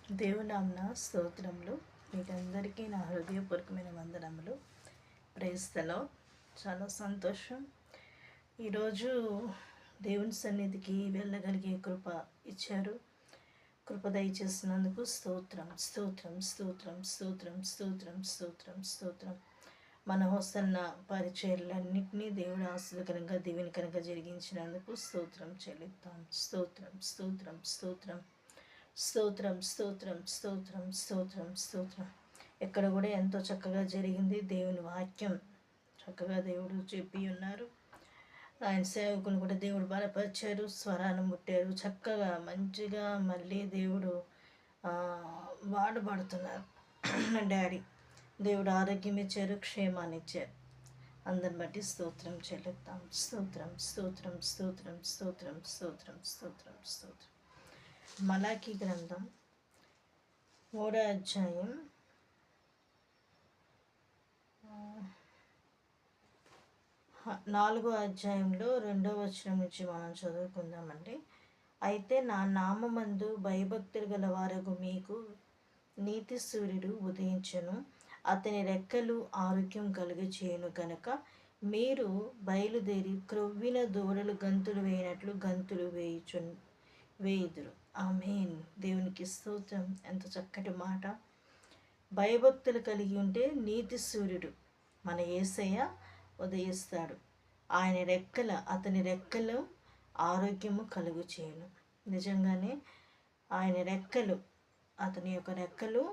దేవునామన స్తోత్రములు. మీకందరికీ నా హృదయపూర్వకమైన వందనములు. Praise the Lord. చాలా సంతోషం. ఈరోజు దేవుని సన్నిధికి వెళ్ళగలిగే కృప ఇచ్చారు. కృప దయచేసినందుకు స్తోత్రం స్తోత్రం స్తోత్రం స్తోత్రం స్తోత్రం స్తోత్రం స్తోత్రం. మన హోసన్న పరిచర్లన్నింటినీ దేవుడు ఆశీర్వకరంగా దీవెనకరంగా జరిగించినందుకు స్తోత్రం చెల్లిద్దాం. స్తోత్రం స్తోత్రం స్తోత్రం స్తోత్రం స్తోత్రం స్తోత్రం స్తోత్రం స్తోత్రం. ఎక్కడ కూడా ఎంతో చక్కగా జరిగింది. దేవుని వాక్యం చక్కగా దేవుడు చెప్పి ఉన్నారు. ఆయన సేవకులు కూడా దేవుడు బలపరిచారు, స్వరాన్ని ముట్టారు. చక్కగా మంచిగా మళ్ళీ దేవుడు వాడబడుతున్నారు. డాడీ దేవుడు ఆరోగ్యం ఇచ్చారు, క్షేమాన్ని ఇచ్చారు. అందరిని బట్టి స్తోత్రం చెల్లిద్దాం. స్తోత్రం స్తోత్రం స్తోత్రం స్తోత్రం స్తోత్రం స్తోత్రం స్తోత్రం. మలాకీ గ్రంథం 3వ అధ్యాయం 4వ అధ్యాయంలో 2వ వచనం నుంచి మనం చదువుకుందామండి. అయితే నా నామమందు భయభక్తులు గల వారగు మీకు నీతి సూర్యుడు ఉదయించను, అతని రెక్కలు ఆరోగ్యం కలుగచేయును గనక మీరు బయలుదేరి క్రొవ్విన దూడలు గంతులు వేయనట్లు గంతులు వేయుదురు. ఆమేన్. దేవునికి స్తోత్రం. ఎంత చక్కటి మాట. భయభక్తులు కలిగి ఉంటే నీతి సూర్యుడు మన యేసయ్య ఉదయిస్తాడు. అతని రెక్కలు ఆరోగ్యము కలుగు చేయను. నిజంగానే ఆయన రెక్కలు, అతని యొక్క రెక్కలు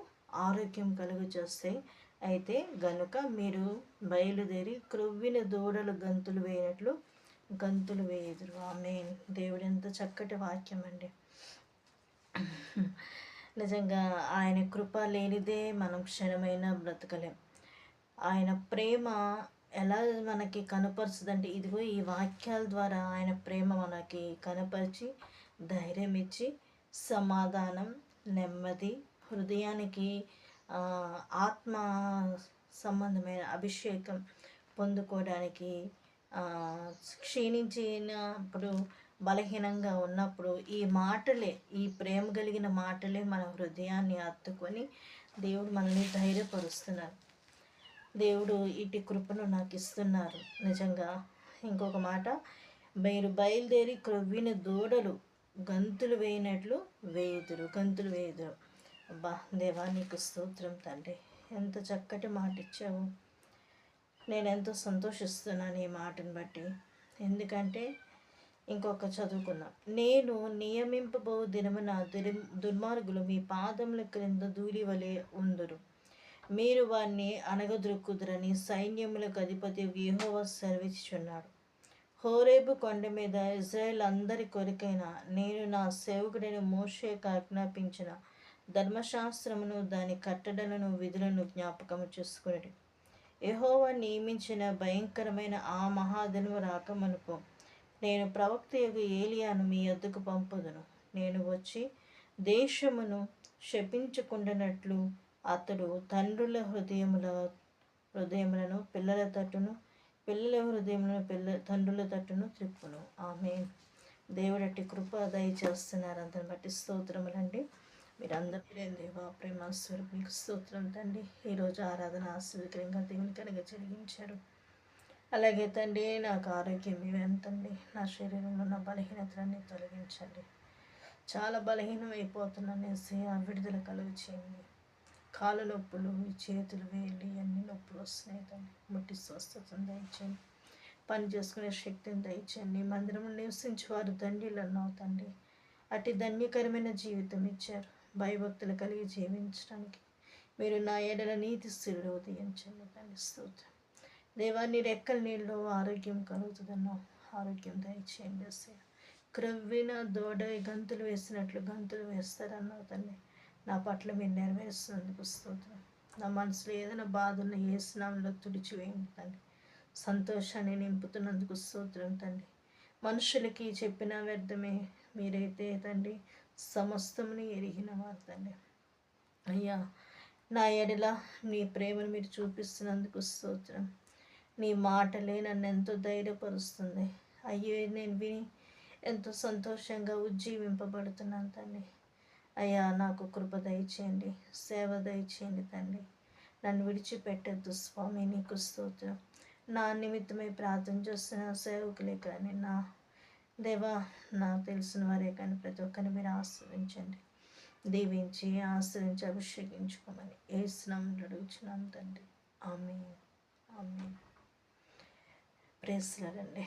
ఆరోగ్యం కలుగు చేస్తాయి. అయితే గనుక మీరు బయలుదేరి క్రొవ్విన దూడలు గంతులు వేయనట్లు గంతులు వేయుదురు. ఆమేన్. దేవుడు ఎంత చక్కటి వాక్యం అండి. నిజంగా ఆయన కృప లేనిదే మనం క్షణమైనా బ్రతకలేం. ఆయన ప్రేమ ఎలా మనకి కనపరుస్తుందంటే, ఇదిగో ఈ వాక్యాల ద్వారా ఆయన ప్రేమ మనకి కనపరిచి ధైర్యం ఇచ్చి సమాధానం, నెమ్మది, హృదయానికి ఆత్మ సంబంధమైన అభిషేకం పొందుకోవడానికి, క్షీణించినప్పుడు, బలహీనంగా ఉన్నప్పుడు ఈ ప్రేమ కలిగిన మాటలే మన హృదయాన్ని హత్తుకొని దేవుడు మనల్ని ధైర్యపరుస్తున్నారు. దేవుడు ఇటు కృపను నాకు ఇస్తున్నారు. నిజంగా ఇంకొక మాట, మీరు బయలుదేరి క్రొవ్విన దూడలు గంతులు వేయనట్లు గంతులు వేయుదురు. అబ్బా దేవా, నీకు స్తోత్రం తండ్రి. ఎంత చక్కటి మాట ఇచ్చావు. నేను ఎంతో సంతోషిస్తున్నాను ఈ మాటను బట్టి. ఎందుకంటే ఇంకొక చదువుకుందాం. నేను నియమింపబో దినమున దుర్మార్గులు మీ పాదముల క్రింద ధూళి వలె ఉందురు. మీరు వారిని అణగద్రొక్కుదురని సైన్యములకు అధిపతి యెహోవా సెలవిచ్చుచున్నాడు. హోరేబు కొండ మీద ఇజ్రాయేల్ అందరి కొరకైన నేను నా సేవకుడైన మోషేకు ఆజ్ఞాపించిన ధర్మశాస్త్రమును, దాని కట్టడలను, విధులను జ్ఞాపకము చేసుకుని యెహోవా నియమించిన భయంకరమైన ఆ మహాదినము రాకమునుపు నేను ప్రవక్తయగు ఏలియాను మీ యొద్దకు పంపుదును. నేను వచ్చి దేశమును శపించకుండానట్లు అతడు తండ్రుల హృదయములను పిల్లల తట్టును, పిల్లల హృదయములను తండ్రుల తట్టును త్రిప్పును. ఆమేన్. దేవుడట్టి కృప దయచేస్తున్నారు. అంతని బట్టి స్తోత్రములండి. మీరందరూ దేవా ప్రేమ స్వరూపు, మీకు స్తోత్రం తండ్రి. ఈరోజు ఆరాధన ఆశీర్వకరంగా దేవునికరంగా జరిగించారు. అలాగే తండ్రి, నాకు ఆరోగ్యం ఇవ్వంతండి. నా శరీరంలో ఉన్న బలహీనతలన్నీ తొలగించండి. చాలా బలహీనం అయిపోతున్నాను. విడుదల కలుగు చేయండి. కాళ్ళ నొప్పులు, చేతులు, వేళ్ళు అన్ని నొప్పులు వస్తున్నాయి తండ్రి. ముట్టి స్వస్థతను దయచేయండి. పని చేసుకునే శక్తిని దయచేయండి. మందిరంలో నివసించేవారు తండ్రిలు అన్నావు తండ్రి. అతి ధన్యకరమైన జీవితం ఇచ్చారు. భయభక్తులు కలిగి జీవించడానికి మీరు నా ఎడల నీతి స్థిరుడు ఉదయించండి తండ్రి. స్తోత్రం దేవా, నీ రెక్కల నీళ్ళు ఆరోగ్యం కలుగుతుందన్నావు. ఆరోగ్యం దయచేయండి. క్రొవ్విన దూడ గంతులు వేసినట్లు గంతులు వేస్తారన్నావు తండ్రి. నా పట్ల మీరు నెరవేరుస్తున్నందుకు స్తోత్రం. నా మనసులో ఏదైనా బాధ ఉన్న ఏ స్నామంలో తుడిచివేయండి తండ్రి. సంతోషాన్ని నింపుతున్నందుకు స్తోత్రం తండ్రి. మనుషులకి చెప్పిన వ్యర్థమే, మీరైతే తండ్రి సమస్తముని ఎరిగిన వారు తండ్రి. అయ్యా, నా ఎడల నీ ప్రేమను మీరు చూపిస్తున్నందుకు స్తోత్రం. నీ మాటలే నన్ను ఎంతో ధైర్యపరుస్తుంది. అయ్యో, నేను విని ఎంతో సంతోషంగా ఉజ్జీవింపబడుతున్నాను తండ్రి. అయ్యా నాకు కృప దయచేయండి, సేవ దయచేయండి తండ్రి. నన్ను విడిచిపెట్టద్దు స్వామి. నీకు స్తోత్రం. నా నిమిత్తమై ప్రార్థన చేస్తున్న సేవకులే కానీ, నా దేవా, నాకు తెలిసిన వారే కానీ ప్రతి ఒక్కరిని మీరు ఆశ్రయించండి, దీవించి ఆశ్రయించి అభిషేకించుకోమని యేసునామములో అడుగుచున్నాను తండ్రి. ఆమేన్. ఆమేన్. ప్రైజ్ లార్డ్ అండి.